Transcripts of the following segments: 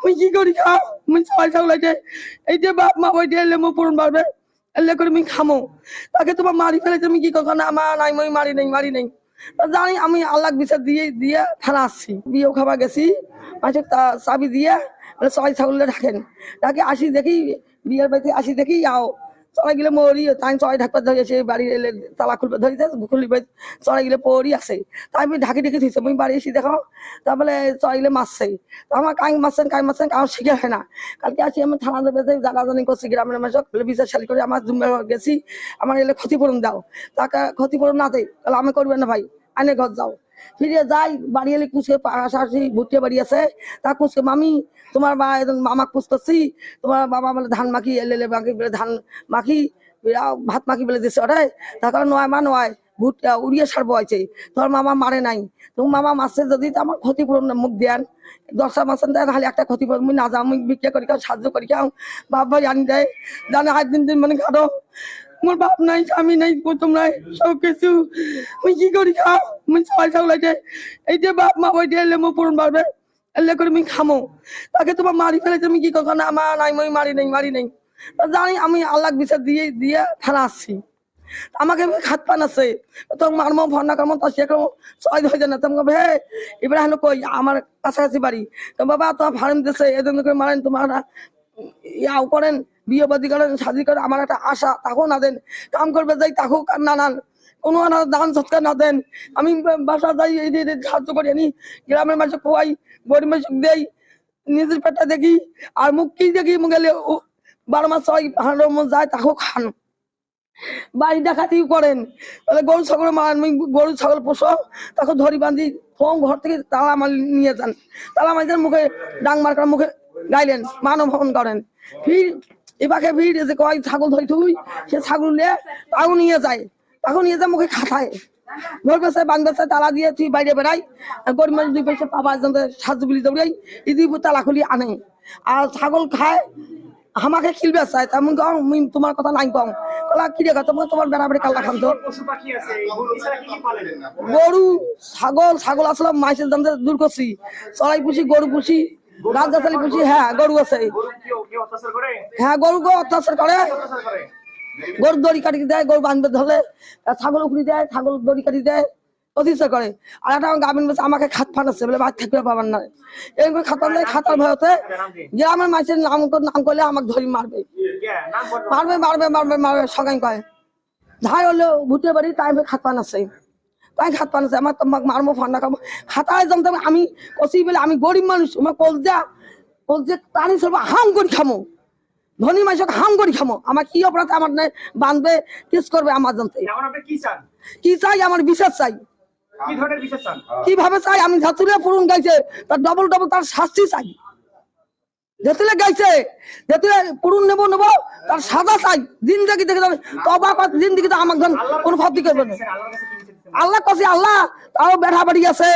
আমি কি করি খাও আমি ছয় ছাগলাইছে এই যে বাপ মা ওই এলে মো পূরণ পারবে এলে করে আমি খামো তাকে তোমার মারি ফেলেছে আমি কি কখনো আমার নাই মই মারি নেই জানি আমি আল্লাহ বিচার দিয়ে থানা আসছি বিয়েও খাবার গেছি মাসে চাবি দিয়ে ছয় ছাগলে ঢাকেন ডাকে আসি দেখি বিয়ের বাড়িতে আসি দেখি আও চড়াই গেলে মরি তাই চড়াই ঢাকবার ধরেছে বাড়ি এলে তালা খুলবে ধরিতে খুলি চড়াই গেলে পড়ি আছে তাই আমি ঢাকি ঢেকে দিয়েছি আমি বাড়ি এসে দেখাও তারপরে চড়াই গেলে মারছে তো আমার কাই মারছেন কারো শিখে হয় না কালকে আসি আমি থানা দেবে জানাজানি করছি গ্রামের মানুষ বিচার শালি করে আমার গেছি আমার এলে ক্ষতিপূরণ দাও তাকে ক্ষতিপূরণ না দেয় তাহলে আমি করবেন না ভাই আইনে ঘর যাও ফিরে যাই বাড়ি এলে কুচকে পাশাপাশি ভুট্টে বাড়ি আছে তা কুচকে মামি তোমার মামা কুচ করছি তোমার বাবা বলে ধান মাখি এলে মাখি বলে ধান মাখি ভাত মাখি বলে দিচ্ছে ওটাই তার কারণ নয় মা নয় ভুট্টা উড়িয়ে সারবো আছে তোমার মামা মারে নাই তোমার মামা মারছে যদি তো আমার ক্ষতিপূরণ মুখ দেন 10টা মাসেন দেয় তাহলে একটা ক্ষতিপূরণ আমি না যাও আমি বিক্রি করি খাও সাহায্য করি খাও বাপ ভাই আনি দেয় জানে হাত দিন মানে খাটো মোর বাপ নাই স্বামী নাই প্রথম নাই সব কিছু আমি কি করি খাও আমি ছয় ছাগলাইছে এই যে বাপ মা ওই এলে মো পূরণ পারবে এলে করে আমি খামো তাকে তোমার মারি ফেলেছে আমি কি কখনো আমার নাই মই মারি নেই জানি আমি আল্লাহ বিচার দিয়ে থানা আসছি আমাকে খাত পান আছে তোর মারমো ভন্না কামো তো সেরকম ছয় হয়ে যায় না তোমাকে হে এবার হেন কই আমার কাছাকাছি বাড়ি তো বাবা তোমার ফার্ম দিচ্ছে এদের করে মারেন তোমার ইয়াও করেন বিয়ে বাদি করেন শাদি করেন আমার একটা আশা তাকেও না দেন কাম করবে যাই তাকেও না নান কোনো দান সৎকার না দেন আমি বাসা যাই এই সাহায্য করি আনি গ্রামের মানুষ খোয়াই গরিব মানুষ দেই নিজের পেটটা দেখি আর মুখ কি দেখি গেলে 12 মাস 6 মাস যায় তাকেও খান বাড়ি ডাকাতিও করেন তাহলে গরু ছাগল মারেন গরু ছাগল পোষো তাকে ধরি বান্ধি ফোন ঘর থেকে তালা মাল নিয়ে যান তালা মাইজের মুখে ডাং মার্কার মুখে গাইলেন মানব ভবন করেন ফির এবাকে ভিড় যে কয় ছাগল ধরি তুই সে ছাগল নিয়ে তাও নিয়ে যায় মুখে খাটায় ধরবে চাই বাংলা চাই তালা দিয়ে তুই বাইরে বেড়াই গরিব মানুষ 2 পয়সা পাবা সাহায্য বিলি দৌড়াই ইদি তালা খুলি আনে আর ছাগল খায় আমাকে খিলবে চাই তেমন তোমার কথা নাই কম কলা কি রেখা তোমার বেড়াবেড়ি কাল্লা খান তো গরু ছাগল আসলে মাইসের দাম দূর করছি চড়াই পুষি গরু পুষি রাজগাছালি পুষি হ্যাঁ গরু আছে হ্যাঁ গরুকে অত্যাচার করে গরু দড়ি কাটি দেয় গরু বাঁধবে ধরলে ছাগল উখড়ি দেয় ছাগল দড়ি কাটি দেয় অত্যাচার করে আর একটা গ্রামীণ বলছে আমাকে খাত ফাটাচ্ছে বলে বাদ থাকবে পাবার না এরকম খাতার নেই খাতার ভয়তে গ্রামের মানুষের নাম করলে আমাকে ধরি মারবে সবাই কয় ধাই হলো ভুটে বাড়ি তাই খাত পানাচ্ছে আমার তোমাকে মারবো ফান্ডা খাবো খাতায় জমতে আমি কষি বলে আমি গরিব মানুষ আমার কলজে টানি চলবো হাম করে খামো ধনী মানুষকে হাম করে খামো আমার কি অপরাধ আমার বাঁধবে কেস করবে আমার জানতে কি চাই আমার বিশ্বাস চাই কিভাবে চাই আমি ঝাতুলে পূরণ গাইছে তার ডবল তার শাস্তি চাই যেতুলে গাইছে যেতুলে পূরণ নেবো তার সাজা চাই জিন্দেগি দেখে যাবে তবা জিন্দেগিতে আমার কোনো ক্ষতি করবে না আল্লাহ কাছে আল্লাহ তারও বেড়া বাড়ি আছে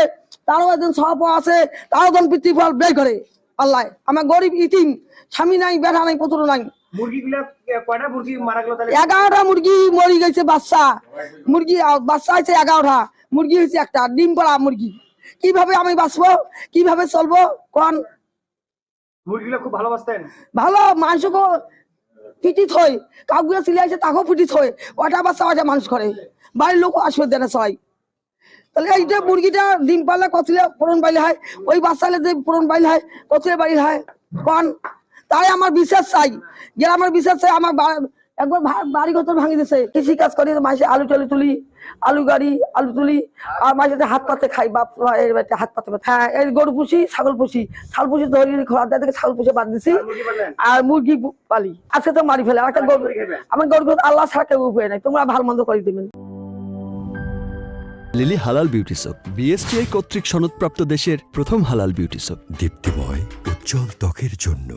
তারও একজন সহপ আছে তারও জন পিতৃফল ব্যয় করে আল্লাহ আমার গরিব ইতিম স্বামী নাই বেড়া নাই পুত্র নাই 11টা মুরগি মরি গেছে বাচ্চা আছে 11টা মুরগি হয়েছে একটা ডিম পাড়া মুরগি কিভাবে আমি বাঁচবো কিভাবে চলবো কোন মুরগিগুলো খুব ভালোবাসতেন ভালো মাংসকে পিটি থই কাউকে সিলাইছে তাকেও পিটি থই ওটা বাচ্চা ওটা মানুষ করে বাড়ির লোক আসবে দেয় না সবাই তাহলে এইটা মুরগিটা ডিম পারলে কচলে পূরণ বাইলে হয় ওই বাচ্চালে যে পূরণ বাইলে হয় কচলে বাড়ি হয় কোন তাই আমার বিশ্বাস চাই গ্রামের বিশ্বাস চাই আমার একবার বাড়ি ঘর ভাঙি দিছে কৃষি কাজ করি মাসে আলু তুলি আলু গাড়ি আলু তুলি আর মাঝে হাত পাতে খাই বাপ হাত পাতে হ্যাঁ এই গরু পুষি ছাগল পুষি ধরি খোলা থেকে ছাগল পুষে বাদ দিছি আর মুরগি পালি আজকে তো মারি ফেলে একটা গরু আমার গরু আল্লাহ ছাড়া কেউ উপায় নাই তোমরা ভালো মন্দ করে দিবেন লিলি হালাল বিউটি সোপ বিএসটিআই কর্তৃক সনদপ্রাপ্ত দেশের প্রথম হালাল বিউটি সোপ দীপ্তিময় উজ্জ্বল ত্বকের জন্য